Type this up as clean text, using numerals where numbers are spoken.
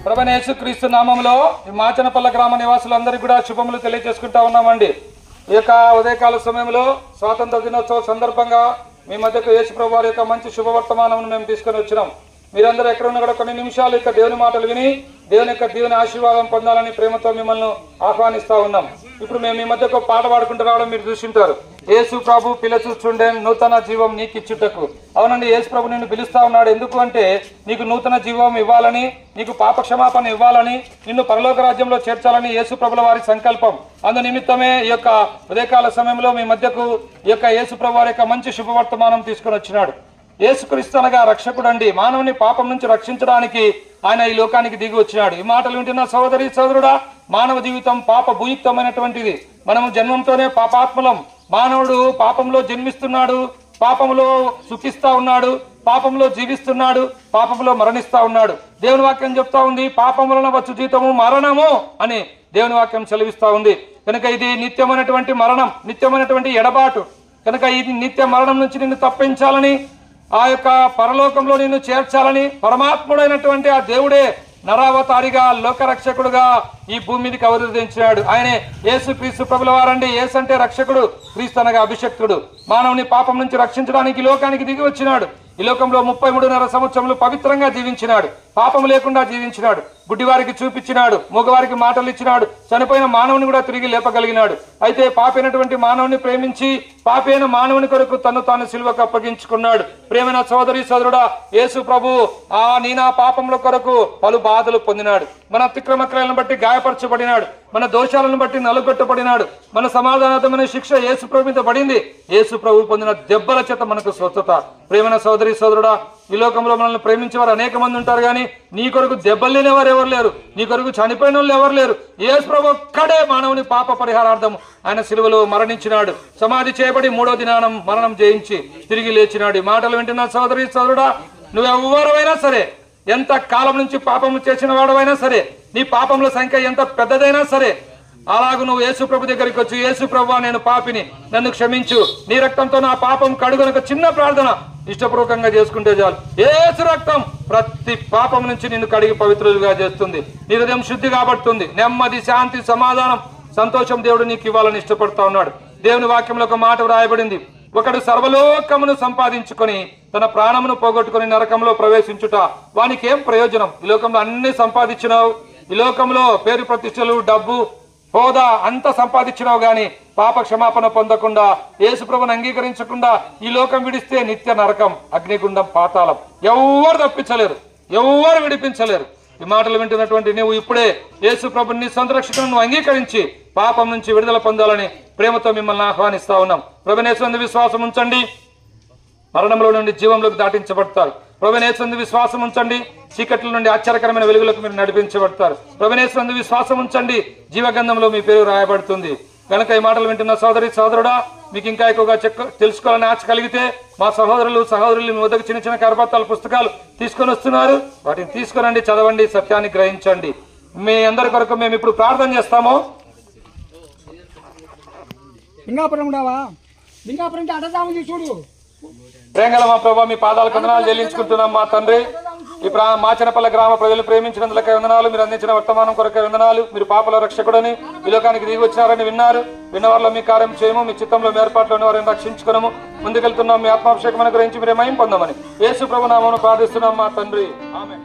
ప్రభువైన యేసుక్రీస్తు నామములో ఈ మాచనపల్ల గ్రామ నివాసులందరికీ కూడా శుభములు తెలియజేసుకుంటా ఉన్నామండి. ఈ యొక్క ఉదయకాల సమయంలో స్వాతంత్ర దినోత్సవ సందర్భంగా మీ మధ్యకు యేసు ప్రభు వారి యొక్క మంచి శుభవర్తమానం మేము తీసుకొని వచ్చినాం. మీరందరూ ఎక్కడ ఉన్నా కూడా కొన్ని నిమిషాలు యొక్క దేవుని మాటలు విని దేవుని యొక్క దేవుని ఆశీర్వాదం పొందాలని ప్రేమతో మిమ్మల్ని ఆహ్వానిస్తా ఉన్నాం. ఇప్పుడు మేము మీ మధ్యకు పాట పాడుకుంటూ రావడం మీరు చూసింటారు. యేసు ప్రభు పిలుచుచుండే నూతన జీవం నీకు ఇచ్చుటకు. అవునండి, యేసు ప్రభు నిన్ను పిలుస్తా ఉన్నాడు. ఎందుకు అంటే నీకు నూతన జీవం ఇవ్వాలని, నీకు పాప క్షమాపణ ఇవ్వాలని, నిన్ను పరలోక రాజ్యంలో చేర్చాలని యేసు ప్రభుల వారి సంకల్పం. అందు నిమిత్తమే ఈ యొక్క ఉదయకాల సమయంలో మీ మధ్యకు ఈ యొక్క యేసు ప్రభు వారి యొక్క మంచి శుభవర్తమానం తీసుకొని వచ్చినాడు. యేసుక్రీస్తు అనగా రక్షకుడు అండి. మానవుని పాపం నుంచి రక్షించడానికి ఆయన ఈ లోకానికి దిగి వచ్చినాడు. ఈ మాటలు వింటున్న సోదరి సోదరుడా, మానవ జీవితం పాప భూయుక్తమైనటువంటిది. మనము జన్మంతోనే పాపాత్మలం. మానవుడు పాపంలో జన్మిస్తున్నాడు, పాపంలో సుఖిస్తా ఉన్నాడు, పాపంలో జీవిస్తున్నాడు, పాపంలో మరణిస్తా ఉన్నాడు. దేవుని వాక్యం చెప్తా ఉంది, పాపం వలన వచ్చు జీతము మరణము అని దేవుని వాక్యం సెలవిస్తా ఉంది. కనుక ఇది నిత్యమైనటువంటి మరణం, నిత్యమైనటువంటి ఎడబాటు. కనుక ఇది నిత్య మరణం నుంచి నిన్ను తప్పించాలని, ఆ యొక్క పరలోకంలో నిన్ను చేర్చాలని పరమాత్ముడైనటువంటి ఆ దేవుడే నరావతారిగా లోకరక్షకుడుగా ఈ భూమి మీదకి అవతరించాడు. ఆయనే యేసు క్రీస్తు ప్రభుల వారండి. యేసు అంటే రక్షకుడు, క్రీస్తు అనగా అభిషక్తుడు. మానవుని పాపం నుంచి రక్షించడానికి ఈ లోకానికి దిగి వచ్చినాడు. ఈ లోకంలో 33.5 సంవత్సరములు పవిత్రంగా జీవించినాడు, పాపం లేకుండా జీవించినాడు. గుడ్డివారికి చూపించినాడు, మూగవారికి మాటలు ఇచ్చినాడు, చనిపోయిన మానవుని కూడా తిరిగి లేపగలిగినాడు. అయితే పాపైనటువంటి మానవుని ప్రేమించి పాపైన మానవుని కొరకు తను తాను సిలువకు అప్పగించుకున్నాడు. ప్రేమైన సోదరి సోదరుడా, యేసు ప్రభు నీ నా పాపముల కొరకు పలు బాధలు పొందినాడు. మన అతిక్రమ క్రియలను బట్టి గాయపరచబడినాడు, మన దోషాలను బట్టి నలుగొట్టబడినాడు. మన సమాధానమైన శిక్ష యేసు ప్రభు మీద పడింది. యేసు ప్రభు పొందిన దెబ్బల చేత మనకు స్వస్థత. ప్రేమైన సోదరి సోదరుడా, ఈ లోకంలో మనల్ని ప్రేమించేవారు అనేక మంది ఉంటారు, కానీ నీ కొరకు దెబ్బలు లేనివారు ఎవరు లేరు, నీ కొరకు చనిపోయిన వాళ్ళు ఎవరు లేరు. యేసు ప్రభు ఒక్కడే మానవుని పాప పరిహారార్థం ఆయన సిలువలో మరణించినాడు. సమాధి చేయబడి 3వ దినాన మరణం జయించి తిరిగి లేచినాడు. ఈ మాటలు వింటున్న సోదరి సోదరుడా, నువ్వెవ్వరైనా సరే, ఎంత కాలం నుంచి పాపములు చేసిన వాడవైనా సరే, నీ పాపముల సంఖ్య ఎంత పెద్దదైనా సరే, అలాగూ నువ్వు యేసు ప్రభు దగ్గరికి వచ్చి, యేసు ప్రభువా నేను పాపిని, నన్ను క్షమించు, నీ రక్తంతో నా పాపం కడుగునక చిన్న ప్రార్థన ఇష్టపూర్వకంగా చేసుకుంటే చాలు. యేసు రక్తం ప్రతి పాపం నుంచి నిన్ను కడిగి పవిత్రులుగా చేస్తుంది. నీ హృదయం శుద్ధి కాబడుతుంది. నెమ్మది, శాంతి, సమాధానం, సంతోషం దేవుడు నీకు ఇవ్వాలని ఇష్టపడతా ఉన్నాడు. దేవుని వాక్యంలో ఒక మాట వ్రాయబడింది, ఒకడు సర్వలోకమును సంపాదించుకొని తన ప్రాణమును పోగొట్టుకుని నరకంలో ప్రవేశించుట వానికి ఏం ప్రయోజనం? ఈ లోకంలో అన్ని సంపాదించినావు, ఈ లోకంలో పేరు ప్రతిష్టలు, డబ్బు, హోదా అంతా సంపాదించినావు, గాని పాప క్షమాపణ పొందకుండా, యేసు ప్రభుని అంగీకరించకుండా ఈ లోకం విడిస్తే నిత్య నరకం, అగ్నిగుండం, పాతాళం. ఎవ్వరు తప్పించలేరు, ఎవ్వరు విడిపించలేరు. ఈ మాటలు వింటున్నటువంటి నువ్వు ఇప్పుడే యేసు ప్రభుని నీ సొంత రక్షకులను అంగీకరించి పాపం నుంచి విడుదల పొందాలని ప్రేమతో మిమ్మల్ని ఆహ్వానిస్తా ఉన్నాం. ప్రభువుని యేసు విశ్వాసం ఉంచండి, మరణంలో నుండి జీవంలోకి దాటించబడతారు. ప్రభువుని యేసు విశ్వాసం ఉంచండి, చీకట్ల నుండి ఆశ్చర్యకరమైన వెలుగులకు మీరు నడిపించబడతారు. ప్రభువుని యేసు విశ్వాసం ఉంచండి, జీవగంధంలో మీ పేరు రాయబడుతుంది. కనుక ఈ మాటలు వింటున్న సోదరి సోదరుడా, మీకు ఇంకా ఎక్కువగా తెలుసుకోవాలని ఆశ కలిగితే మా సహోదరులు మీ వద్దకు చిన్న చిన్న కరపత్రాల పుస్తకాలు తీసుకొని వస్తున్నారు. వాటిని తీసుకురండి, చదవండి, సత్యాన్ని గ్రహించండి. మీ అందరి కొరకు మేము ఇప్పుడు ప్రార్థన చేస్తాము. చూడు ప్రేంగల మా ప్రభావ, మీ పాదాల వందనాలు చెల్లించుకుంటున్నాం మా తండ్రి. ఈ మాచనపల్ల గ్రామ ప్రజలు ప్రేమించినందులకై వందనాలు, మీరు అందించిన వర్తమానం కొరకై వందనాలు. మీరు పాపల రక్షకుడని ఈ లోకానికి దిగి వచ్చినారని విన్నారు. విన్నవారిలో మీ కార్యం చేయము, మీ చిత్తంలో మీ ఏర్పాట్లో వారిని రక్షించుకున్నాము. ముందుకెళ్తున్నాం, మీ ఆత్మాభిషేకం గురించి మీరే మహిమ పొందమని యేసు ప్రభు నామమున ప్రార్థిస్తున్నాం మా తండ్రి. ఆమేన్.